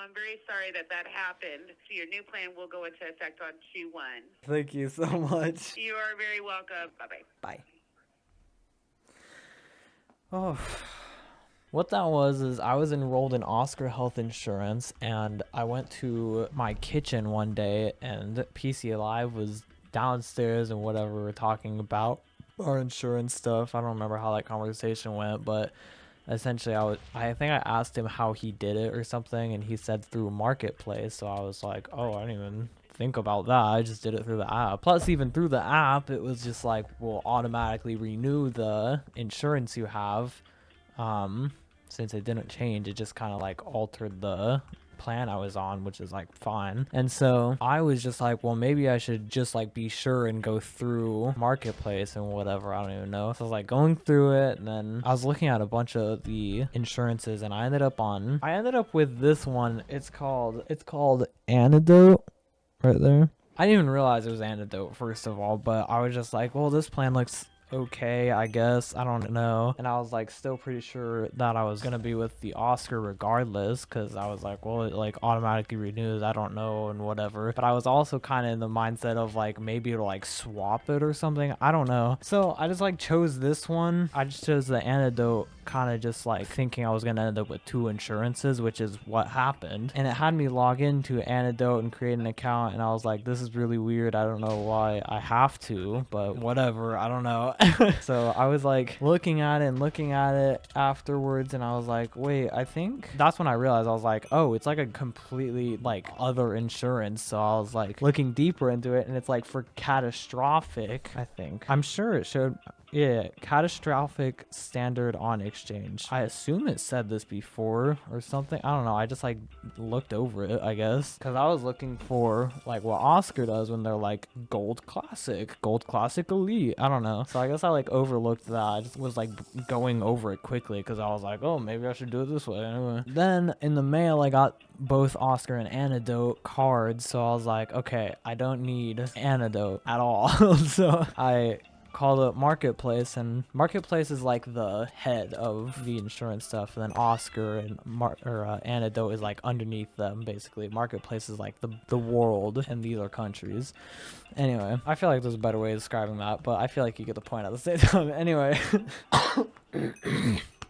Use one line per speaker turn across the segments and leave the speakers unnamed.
I'm very sorry that that happened. So your new plan will go into effect on 2/1.
Thank you so much.
You are very welcome. Bye-bye.
Bye. Oh. What that was is I was enrolled in Oscar Health Insurance, and I went to my kitchen one day, and PC Live was downstairs and whatever we were talking about our insurance stuff. I don't remember how that conversation went, but essentially I think I asked him how he did it or something, and he said through Marketplace. So I was like, oh, I didn't even think about that. I just did it through the app. Plus, even through the app, it was just like, we'll automatically renew the insurance you have. Since it didn't change, it just kind of like altered the plan I was on, which is like fine. And so I was just like, well, maybe I should just like be sure and go through Marketplace and whatever. I don't even know. So I was like going through it, and then I was looking at a bunch of the insurances, and I ended up with this one. It's called Antidote right there. I didn't even realize it was Antidote, first of all, but I was just like, well, this plan looks okay, I guess. I don't know. And I was like still pretty sure that I was gonna be with the Oscar regardless, because I was like, well, it like automatically renews, I don't know, and whatever. But I was also kind of in the mindset of like maybe it'll like swap it or something, I don't know. So I just like chose this one. I just chose the Antidote, kind of just like thinking I was gonna end up with two insurances, which is what happened. And it had me log into Antidote and create an account, and I was like, this is really weird. I don't know why I have to, but whatever, I don't know. So I was like looking at it afterwards, and I was like, wait, I think that's when I realized, I was like, oh, it's like a completely like other insurance. So I was like looking deeper into it, and it's like for catastrophic, I think. I'm sure it showed. Yeah, catastrophic standard on exchange. I assume it said this before or something. I don't know. I just like looked over it, I guess. Because I was looking for like what Oscar does when they're like gold classic elite. I don't know. So I guess I like overlooked that. I just was like going over it quickly because I was like, oh, maybe I should do it this way anyway. Then in the mail, I got both Oscar and Antidote cards. So I was like, okay, I don't need Antidote at all. So I called up Marketplace, and Marketplace is like the head of the insurance stuff, and then Oscar and Antidote is like underneath them, basically. Marketplace is like the world, and these are countries. Anyway, I feel like there's a better way of describing that, but I feel like you get the point at the same time. Anyway.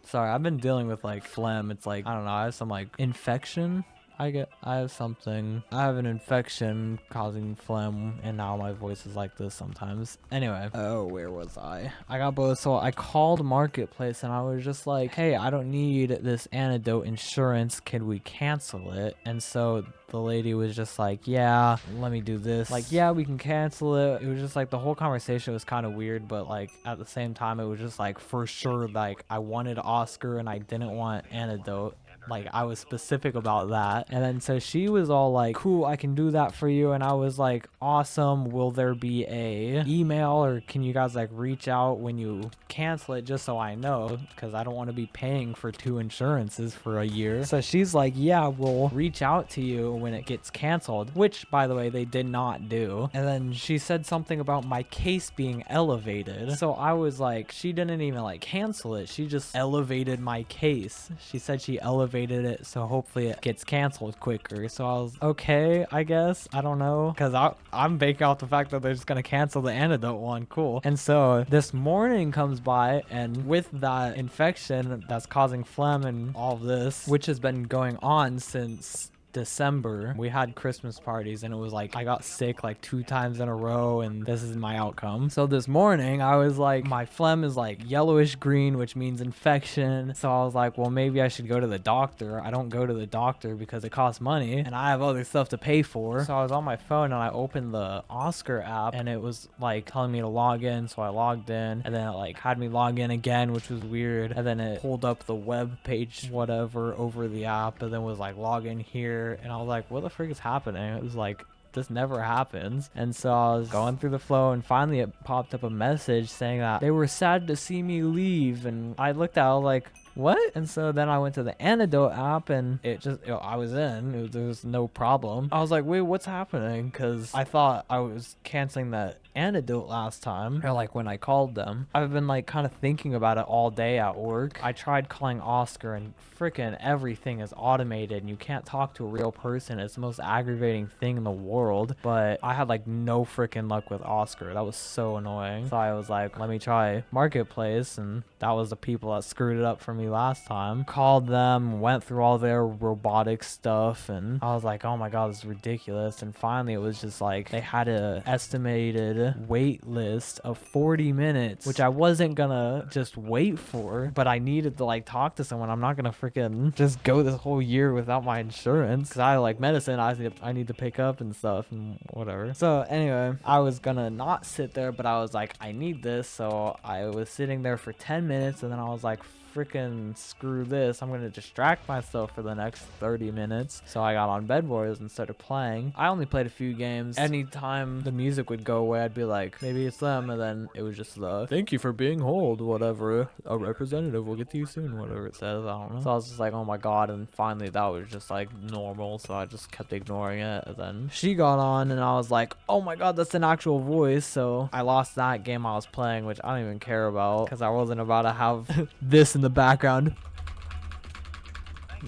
Sorry, I've been dealing with like phlegm. It's like, I don't know, I have some like infection. I have an infection causing phlegm, and now my voice is like this sometimes. Anyway, oh, where was I got both. So I called Marketplace, and I was just like, hey, I don't need this Antidote insurance, can we cancel it? And so the lady was just like, yeah, let me do this. Like, yeah, we can cancel it. It was just like the whole conversation was kind of weird, but like at the same time, it was just like for sure, like I wanted Oscar and I didn't want Antidote. Like, I was specific about that. And then so she was all like, cool, I can do that for you. And I was like, awesome. Will there be a email, or can you guys like reach out when you cancel it, just so I know, because I don't want to be paying for two insurances for a year. So she's like, yeah, we'll reach out to you when it gets canceled, which by the way, they did not do. And then she said something about my case being elevated. So I was like, she didn't even like cancel it. She just elevated my case. She said she elevated it, so hopefully it gets canceled quicker. So I was okay, I guess. I don't know, because I'm baking off the fact that they're just gonna cancel the Antidote one. Cool. And so this morning comes by, and with that infection that's causing phlegm and all this, which has been going on since December, we had Christmas parties, and it was like I got sick like 2 times in a row, and this is my outcome. So this morning I was like, my phlegm is like yellowish green, which means infection. So I was like, well, maybe I should go to the doctor. I don't go to the doctor because it costs money, and I have other stuff to pay for. So I was on my phone, and I opened the Oscar app, and it was like telling me to log in. So I logged in, and then it like had me log in again, which was weird. And then it pulled up the web page, whatever, over the app, and then was like, log in here. And I was like, what the frick is happening? It was like, this never happens. And so I was going through the flow, and finally it popped up a message saying that they were sad to see me leave. And I looked at it, I was like, what? And so then I went to the Antidote app and it just, I was in, there was no problem. I was like, wait, what's happening? Because I thought I was canceling that Antidote last time, or like when I called them. I've been like kind of thinking about it all day at work. I tried calling Oscar and freaking everything is automated and you can't talk to a real person. It's the most aggravating thing in the world. But I had like no freaking luck with Oscar. That was so annoying. So I was like, let me try Marketplace, and that was the people that screwed it up for me last time. Called them, went through all their robotic stuff, and I was like, oh my god, this is ridiculous. And finally it was just like they had a estimated wait list of 40 minutes, which I wasn't gonna just wait for, but I needed to like talk to someone. I'm not gonna freaking just go this whole year without my insurance, because I like medicine I need to pick up and stuff and whatever. So anyway, I was gonna not sit there, but I was like, I need this. So I was sitting there for 10 minutes and then I was like, freaking screw this, I'm gonna distract myself for the next 30 minutes. So I got on Bed Wars and started playing. I only played a few games. Anytime the music would go away, I'd be like, maybe it's them, and then it was just the thank you for being hold, whatever, a representative will get to you soon, whatever it says. I don't know. So I was just like, oh my god. And finally that was just like normal, so I just kept ignoring it. And then she got on and I was like, oh my god, that's an actual voice. So I lost that game I was playing, which I don't even care about because I wasn't about to have this in the background.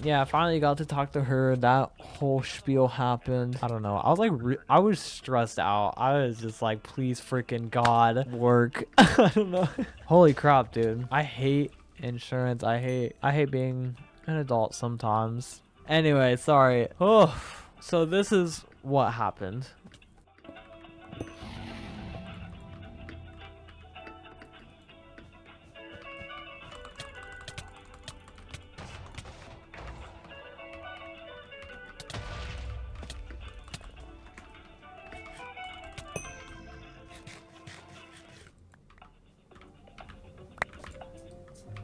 Yeah, I finally got to talk to her. That whole spiel happened. I don't know. I was like, I was stressed out. I was just like, please freaking God, work. I don't know. Holy crap, dude. I hate insurance. I hate being an adult sometimes. Anyway, sorry. Oh, so this is what happened.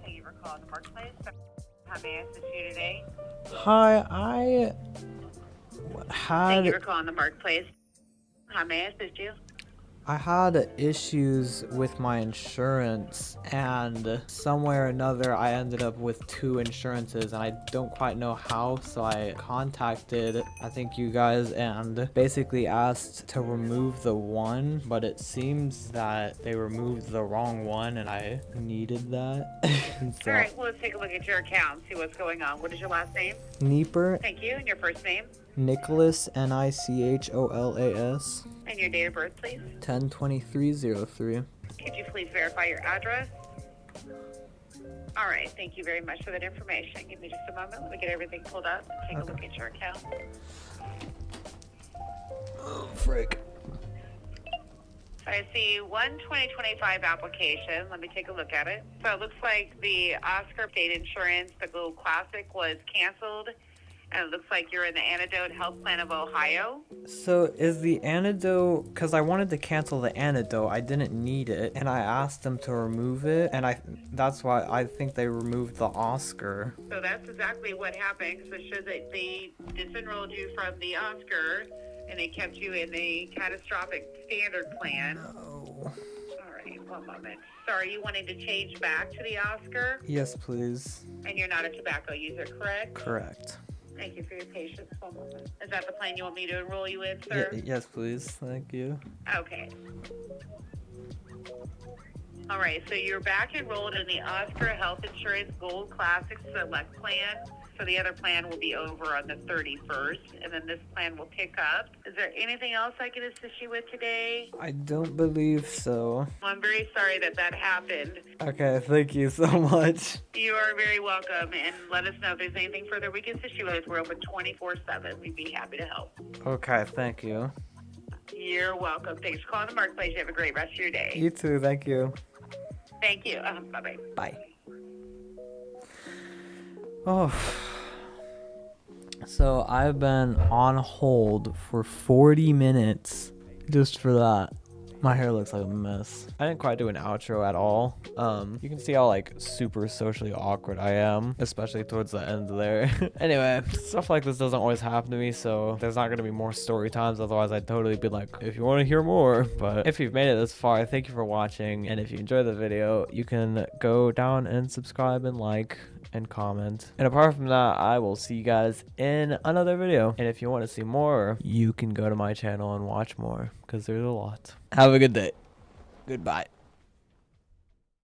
Thank you for calling the Marketplace. How may I assist you today?
Hi, I
Thank you
had
for calling the Marketplace. How may I assist you?
I had issues with my insurance, and somewhere or another I ended up with 2 insurances, and I don't quite know how. So I contacted, I think, you guys, and basically asked to remove the one, but it seems that they removed the wrong one and I needed that. So,
All right, well, let's take a look at your account, see what's going on. What is your last name?
Nieper,
Thank you. And your first name?
Nicholas, Nicholas,
And your date of birth, please.
10/23/03.
Could you please verify your address? All right, thank you very much for that information. Give me just a moment. Let me get everything pulled up and take a look at your account.
Oh, frick.
So I see one 2025 application. Let me take a look at it. So it looks like the Oscar State Insurance, the Gold Classic, was canceled. And it looks like you're in the Antidote Health Plan of Ohio.
So is the Antidote, because I wanted to cancel the Antidote, I didn't need it, and I asked them to remove it, and that's why I think they removed the Oscar.
So that's exactly what happened. So it shows that they disenrolled you from the Oscar, and they kept you in the catastrophic standard plan.
Oh.
All right, one moment. So are you wanting to change back to the Oscar?
Yes, please.
And you're not a tobacco user, correct?
Correct.
Thank you for your patience. One moment. Is that the plan you want me to enroll you in, sir?
Yes, please. Thank you.
Okay. All right, so you're back enrolled in the Oscar Health Insurance Gold Classic Select Plan. So the other plan will be over on the 31st, and then this plan will pick up. Is there anything else I can assist you with today?
I don't believe so.
I'm very sorry that happened.
Okay, thank you so much.
You are very welcome, and let us know if there's anything further we can assist you with. We're open 24/7. We'd be happy to help.
Okay, thank you.
You're welcome. Thanks for calling the Marketplace. You have a great rest of your day.
You too, thank you.
Thank you. Bye-bye.
Bye. Oh. So I've been on hold for 40 minutes just for that. My hair looks like a mess. I didn't quite do an outro at all. You can see how like super socially awkward I am, especially towards the end there. Anyway, stuff like this doesn't always happen to me, so there's not gonna be more story times. Otherwise, I'd totally be like, if you want to hear more. But if you've made it this far, thank you for watching. And if you enjoyed the video, you can go down and subscribe and like. and comment. And apart from that, I will see you guys in another video. And if you want to see more, you can go to my channel and watch more because there's a lot. Have a good day. Goodbye.